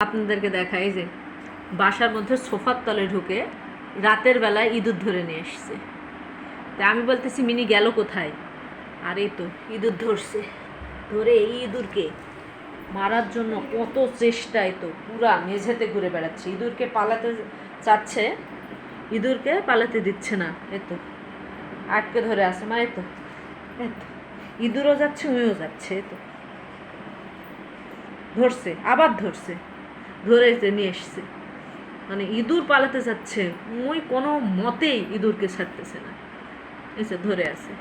আপনাদেরকে দেখাই যে বাসার মধ্যে সোফার তলে ঢুকে রাতের বেলায় ইঁদুর ধরে নিয়ে এসছে। তা আমি বলতেছি মিনি গেল কোথায়? আর এই তো ইঁদুর ধরছে, ধরে এই ইঁদুরকে মারার জন্য কত চেষ্টায় তো পুরা মেঝেতে ঘুরে বেড়াচ্ছে। ইঁদুরকে পালাতে চাচ্ছে, ইঁদুরকে পালাতে দিচ্ছে না। এই তো আটকে ধরে আছে, মা এই তো ইঁদুরও যাচ্ছে, উইও যাচ্ছে। এই তো ধরছে, আবার ধরছে, ধরে নিয়ে এসছে। মানে ইঁদুর পালাতে যাচ্ছে, ওই কোনো মতেই ইঁদুরকে ছাড়তেছে না। এসে ধরে আছে,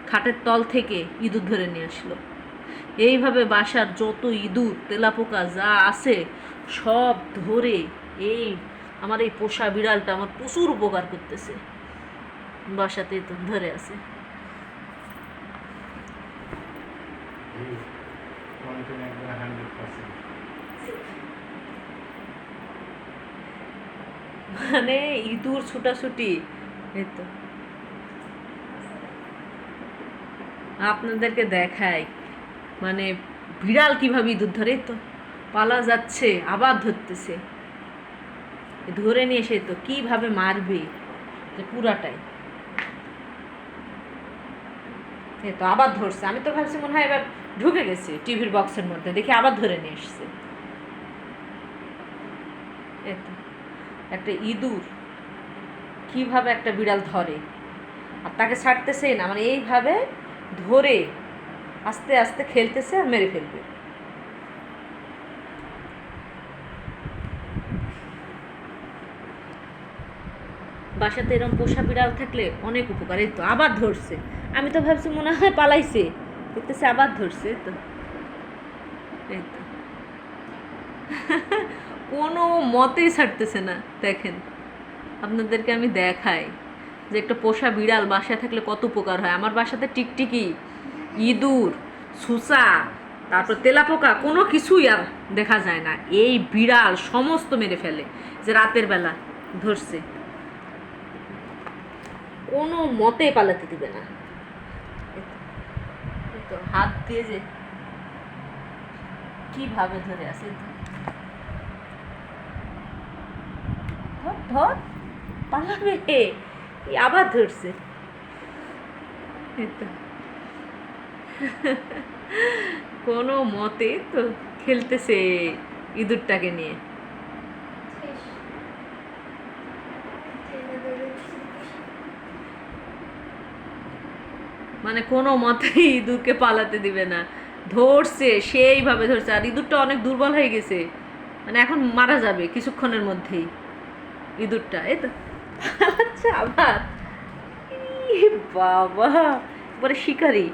খাটের তল থেকে ইঁদুর ধরে নিয়ে আসলো। এইভাবে বাসার যত ইঁদুর তেলাপোকা যা আছে সব ধরে এই আমার এই পোষা বিড়ালটা আমার প্রচুর উপকার করতেছে। বাসাতেই তো ধরে আছে। মানে ইঁদুর ছুটাছুটি। এই তো আপনাদেরকে দেখাই, মানে বিড়াল কিভাবে ইঁদুর ধরে। তো পালা যাচ্ছে, আবার ধরতেছে, ধরে নিয়ে এসে তো কিভাবে মারবে যে পুরাটাই। এই তো আবার ধরছে, আমি তো ভাবছি মনে হয় এবার ঢুকে গেছে টিভির বক্সের মধ্যে, দেখি আবার ধরে নিয়ে এসছে। এই তো একটা ইঁদুর কিভাবে একটা বিড়াল ধরে আর তাকে ছাড়তেছেই না, মানে এইভাবে ধরে আস্তে আস্তে খেলতেছে আর মেরে ফেলবে। বাসাতে এরকম পোষা বিড়াল থাকলে অনেক উপকার। এই তো আবার ধরছে, আমি তো ভাবছি মনে হয় পালাইছে, দেখতেছে আবার ধরছে। তো এই তো কোনো মতেই ছাড়তেছে না। দেখেন আপনাদেরকে আমি দেখাই যে একটা পোষা বিড়াল বাসায় থাকলে কত উপকার হয়। আমার বাসাতে টিকটিকি, ইঁদুর, সুসা, তারপর তেলাপোকা কোনো কিছুই আর দেখা যায় না। এই বিড়াল সমস্ত মেরে ফেলে। যে রাতের বেলা ধরছে, কোনো মতে পালাতে দিবে না। তো হাত দিয়ে যে কিভাবে ধরে আছে, ধর ধর পালাবে, আবার ধরছে। কোনো মতে তো খেলতেছে ইঁদুরটাকে নিয়ে। মানে কোনো মতেই ইঁদুরকে পালাতে দিবে না, ধরছে সেইভাবে ধরছে। আর ইঁদুরটা অনেক দুর্বল হয়ে গেছে, মানে এখন মারা যাবে কিছুক্ষণের মধ্যেই ইঁদুরটা। এই তো আচ্ছা আবার বাবা বলে শিকারি।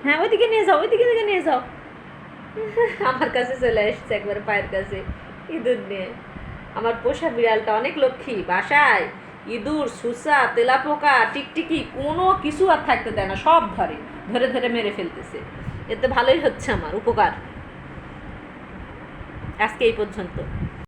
হ্যাঁ ওইদিকে নিয়ে যাও, ওইদিকে থেকে নিয়ে যাও। আমার কাছে চলে এসছে একবারে পায়ের কাছে ইঁদুর নিয়ে। আমার পোষা বিড়ালটা অনেক লক্ষ্মী, বাসায় ইঁদুর, সুসা, তেলাপোকা, টিকটিকি কোনো কিছু আর থাকতে দেয় না, সব ধরে ধরে ধরে মেরে ফেলতেছে। এতে ভালোই হচ্ছে আমার উপকার। আজকে এই পর্যন্ত।